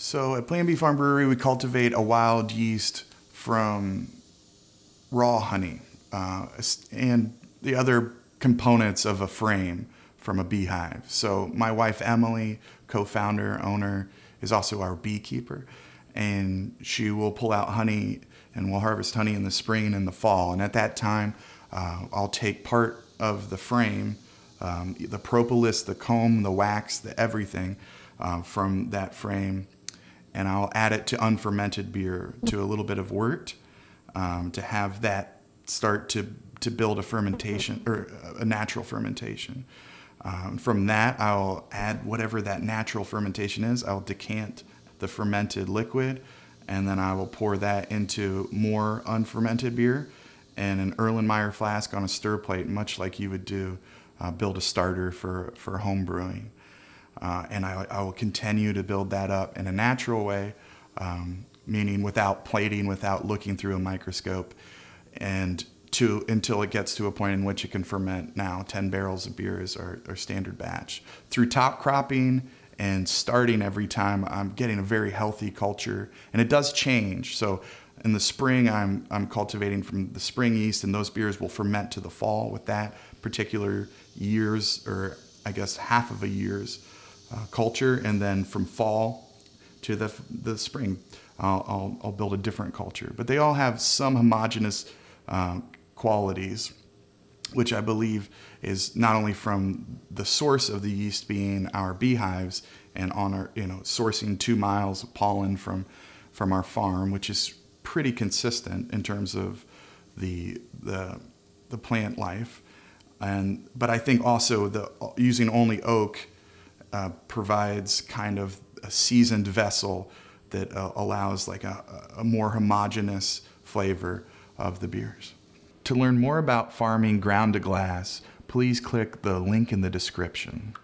So at Plan Bee Brewery, we cultivate a wild yeast from raw honey and the other components of a frame from a beehive. So my wife Emily, co-founder, owner, is also our beekeeper, and she will pull out honey and we'll harvest honey in the spring and in the fall. And at that time, I'll take part of the frame, the propolis, the comb, the wax, the everything from that frame, and I'll add it to unfermented beer, to a little bit of wort, to have that start to build a fermentation, or a natural fermentation. From that, I'll add whatever that natural fermentation is. I'll decant the fermented liquid, and then I will pour that into more unfermented beer and an Erlenmeyer flask on a stir plate, much like you would do, build a starter for home brewing. And I will continue to build that up in a natural way, meaning without plating, without looking through a microscope, and until it gets to a point in which it can ferment. Now 10 barrels of beer is our standard batch. Through top cropping and starting every time, I'm getting a very healthy culture, and it does change. So in the spring, I'm cultivating from the spring yeast, and those beers will ferment to the fall with that particular year's, or I guess half of a year's culture, and then from fall to the spring, I'll build a different culture. But they all have some homogeneous qualities, which I believe is not only from the source of the yeast being our beehives, and on our, sourcing 2 miles of pollen from our farm, which is pretty consistent in terms of the plant life, but I think also using only oak provides kind of a seasoned vessel that allows like a more homogeneous flavor of the beers. To learn more about farming ground to glass, please click the link in the description.